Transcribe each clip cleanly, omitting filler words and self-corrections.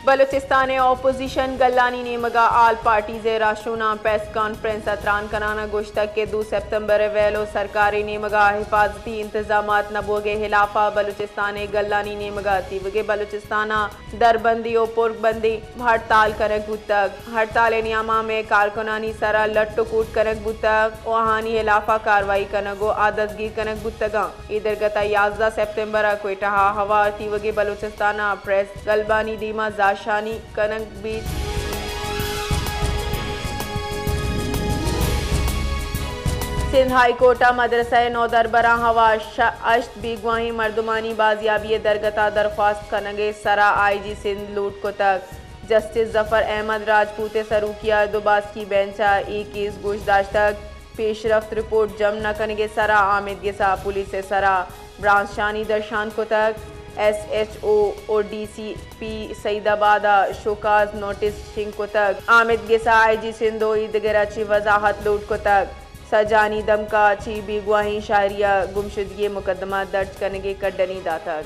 Balochistan opposition गल्लानी ने मगा आल party से राशुना प्रेस कॉन्फ्रेंस अतरान कनाना गुश्तक के 2 सितंबर वेलो सरकारी ने मगा हिफाजती इंतजाम नबोगे हिलाफा बलूचिस्तान गल्लानी ने मगा तीवगे बलूचिस्ताना दरबंदी और पुरबंदी हड़ताल करक बुतक हड़ताल नियामा में कारकुनानी सरा लट्टो कूट करक बुतक वहानी हिलाफा कार्रवाई कनगो आदतगी कनक बुतगा इधर गता 11 सितंबर कोयटा हवा तीवगे बलूचिस्ताना प्रेस गलबानी दीमा शानी कनक बीच सिंध हाई कोर्टा मदरसा नौदरबरा हवा अश्त बीगवाही मर्दुमानी बाजियाबी दरगता दरख्वास्त कनगे सरा IG सिंध लूट को तक जस्टिस जफर अहमद राजपूत सरूकिया दुबास की बेंचा केस गोशदाश्त तक पेशरफ्त रिपोर्ट जम न कनगे सरा आमिद गेसा पुलिस से सरा ब्रांच शानी दर्शान को तक SHO और DCP सईदाबादा शोकाज नोटिस शिंग को तक आमिद गेसा IG सिंधो ईदगराची वजाहत लूट को तक सजानी दमका छी बीगवाही शारिया गुमशुदगी मुकदमा दर्ज करने कड्डनी दातक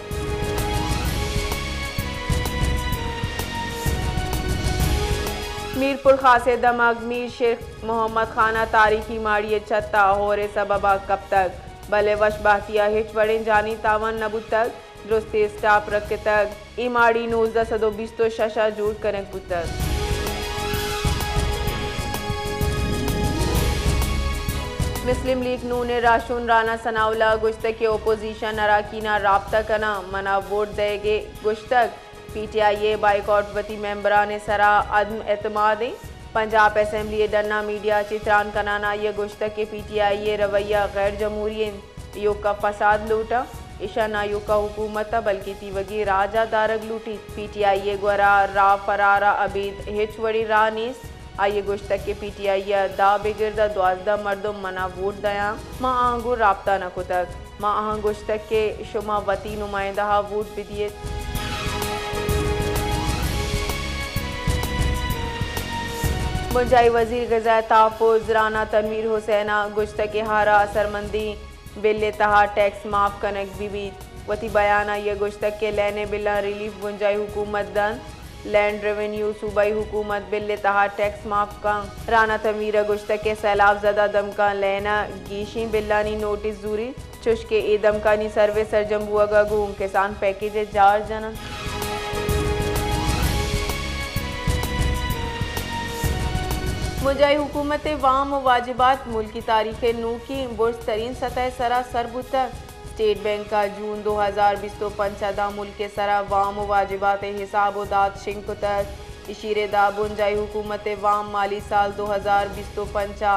मीरपुर खासे दमक मीर शेख मोहम्मद खाना तारीखी माड़िए छत्ता होरे सबबा कब तक भले वश बातिया हिच वड़े जानी तावन नबू तक दुरुस्ती स्टाफ रख तक इमाड़ी 1920 तो शशा जूट कनक पुतक मुस्लिम लीग नून राशून राना सनाउला गुश्तक के ओपोजिशन अराकीना राब्ता कना मना वोट देगे गुश्तक PTI बाइकआउट वती मेंबरान सरा अदम एतमाद पंजाब असेंबली डन्ना मीडिया चित्रान कनाना ये गुश्तक के PTI रवैया गैर जमहूरी योग का फसाद लूटा ईशा नायु का हुकूमत बल्कि तीवगी राजा दारग लूटी PTI ग्वरा रा फरारा अबीद हिचवड़ी रा नीस आइए गुश्तक के PTI दा बिगिरदा 12 मर्दम मना वोट दया माँ आहंगू राब्ता न कुतक माँ आहंग गुश्तक के शुमा वती नुमाइंदा वोट बिदिए मुंजाई वजीर गज़ा तहफ़्फ़ुज़ राना तनवीर हुसैना गुश्तक के हारा असरमंदी बिल तहा टैक्स माफ कनक बीबी वती बयाना ये गुश्तक के लेने बिला रिलीफ गुंजाई हुकूमत दन लैंड रेवेन्यू सूबाई हुकूमत बिल तहा टैक्स माफ का राना तनवीर गुश्तक के सैलाब ज़दा दमका लेना गीशी बिल्लानी नोटिस जूरी चुश के ए दमकानी सर्वे सरजम्बुआ गुम किसान पैकेज जार जना मुजाई हुकूमत वाम वाजिबात मुल्क की तारीख नू की बुर्ज तरीन सतह सरा सरबुतर स्टेट बैंक का जून 2020 तो पंचादा मुल्क के सरा वाम वाजिबात हिसाब उदात शिंक तक इशीरे दा बुंजाई हुकूमत वाम माली साल 2020 तो पंचा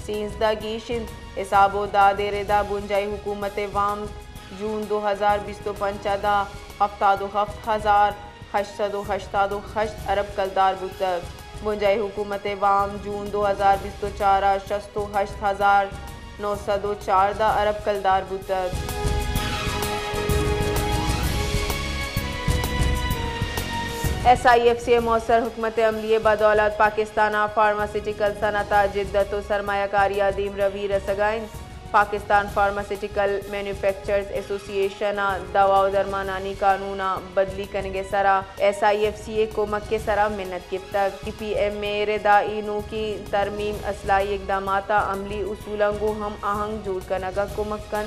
सींसदा गीशिन हिसाब उदाद रेदा बुंजाई हुकूमत वाम जून 2020 तो पंचादा 77,888 अरब कलदार बुतक मुंजाई हुकूमत वाम जून 2020 तो 4,68,904 अरब कलदार बुतक SIF से मौसर हुकूमत अमली बदौलत पाकिस्तान फार्मास्यूटिकल सनता जिद्दत व सरमायाकारी अदीम रवी रसगाइन पाकिस्तान फार्मास्यूटिकल मैन्युफैक्चरर्स एसोसिएशन दवा दरमानानी कानूना बदली कनगे सरा SIFCA कोमक के सरा मिन्नत गिफ्त तक PPM में रेदाई नू की तरमीम असलाई इकदामाता अमली उसूलंगो हम आहंग जोड़ कनगा कोमक कन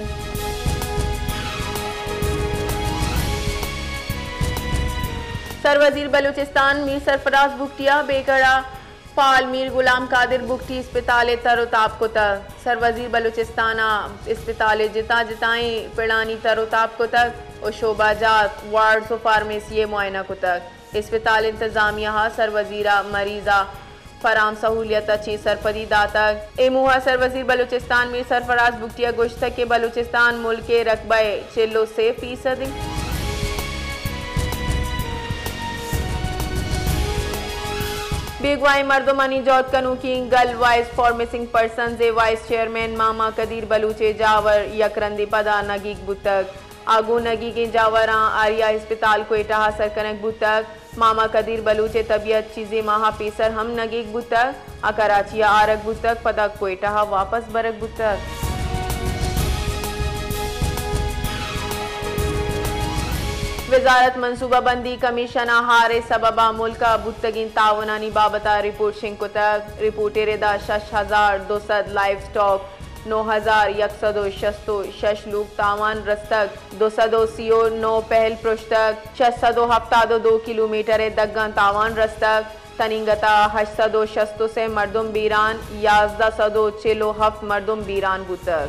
सरवजीर बलूचिस्तान मीर सरफराज बुख्तिया बेगड़ा फाल मीर गुलाम कादिर बुख्ती अस्पताल तरोताब को तक सरवजीर बलूचिस्ताना अस्पताल जिता जिताई पिड़ानी तरोताब को तक और शोबाजात वार्ड व फार्मेसी मुआयना को तक अस्पताल इंतजामिया सरवजीरा मरीजा फराम सहूलियत अच्छी सरपदी दातक एमुहा सरवजीर बलूचिस्तान मीर सरफराज बुख्तिया गुश्तक के बलूचिस्तान मुल्क के रकबे 6% बेगवाई मर्दुमानी जौत कनू की गल वाइस फॉर मिसिंग पर्सन ए वाइस चेयरमैन मामा कदीर बलूचे जावर यकरंदी पदा नगीक बुतक आगू नगी के जावरा आरिया अस्पताल कोयटा सरकनक बुतक मामा कदीर बलूचे तबीयत चीजें माहा पेसर हम नगीक बुतक कराचिया आरक बुतक पदा कोयटा वापस बरक बुतक वजारत मनसूबा बंदी कमीशना हारे सबबा मुल्का बुतगिन तावनानी बाबता रिपोर्ट शिंकुतक रिपोर्ट रेदा 6200 लाइव स्टॉक 9166 लूक तावान रस्तक 209 पहल पृष्ठक 672 किलोमीटर दग्गन तावान रस्तक तनिंगता 866 से मर्दुम बीरान 1147 मर्दुम बीरान बुतक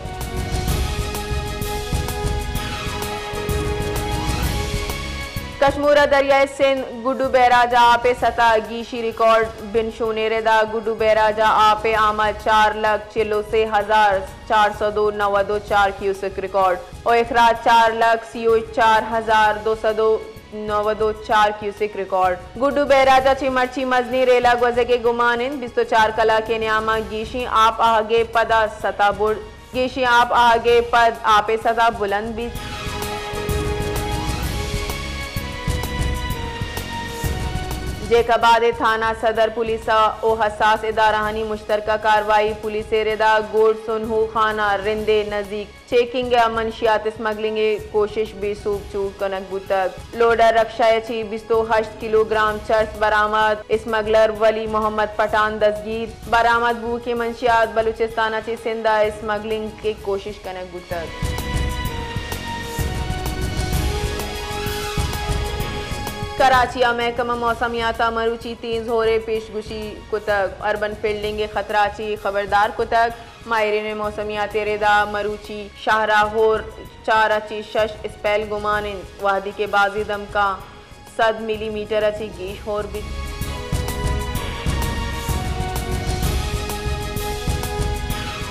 कश्मीरा दरियाए सिंध गुड्डू बैराजा आपे सतह गीशी रिकॉर्ड बिन शोनेरेदा गुड्डू बैराजा आपे आमद 4,46,402 क्यूसिक रिकॉर्ड और इखराज 4,47,294 क्यूसिक रिकॉर्ड गुड्डू बैराजा चिमर्ची मजनी रेला गुजे के गुमानिन 24 कला के न्यामा गीशी आप आगे पदा सतह बुर्द गीशी आप आगे पद आपे सतह बुलंद भी जेकबाद थाना सदर पुलिस ओ हसास इदारानी मुश्तरका कार्रवाई पुलिस रेदा गोड सुनहू खाना रिंदे नजदीक चेकिंग मनशियात स्मगलिंग कोशिश बेसूब चूक कनक बुतक लोडर रक्षायची 28 किलोग्राम चर्स बरामद स्मगलर वली मोहम्मद पठान दस्तगीर बरामद बू के मनशियात बलूचिस्तान ची सिंधा स्मगलिंग की कोशिश कनक बुतक कराची महकमा मौसमियात मरूची 3 जोरे पेशगुशी कुतक अर्बन फील्डिंग खतराची खबरदार कुतक माहिरीन मौसमियात रेदा मरूची शाहराहोर 4 स्पेल गुमानिन वादी के बाजी दमका 100 मिलीमीटर अच्छी गीश होर भी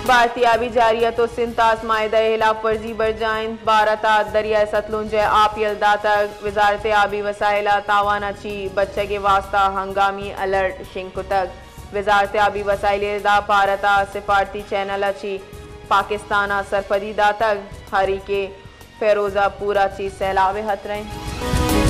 भारतीयाबी जारिया तो सिंतास मायदा हिलाफ वर्जी बरजाइन बारता दरिया सतलुंज आप यलदाता वजारत आबी वसाइला तावाना ची बच्चे के वास्ता हंगामी अलर्ट शिंकुतक वजारत आबी वसाइल दा पारता सिफारती चैनल अच्छी पाकिस्ताना सरपदी दातक हरी के फेरोजा पूरा ची सैलाब हत रहे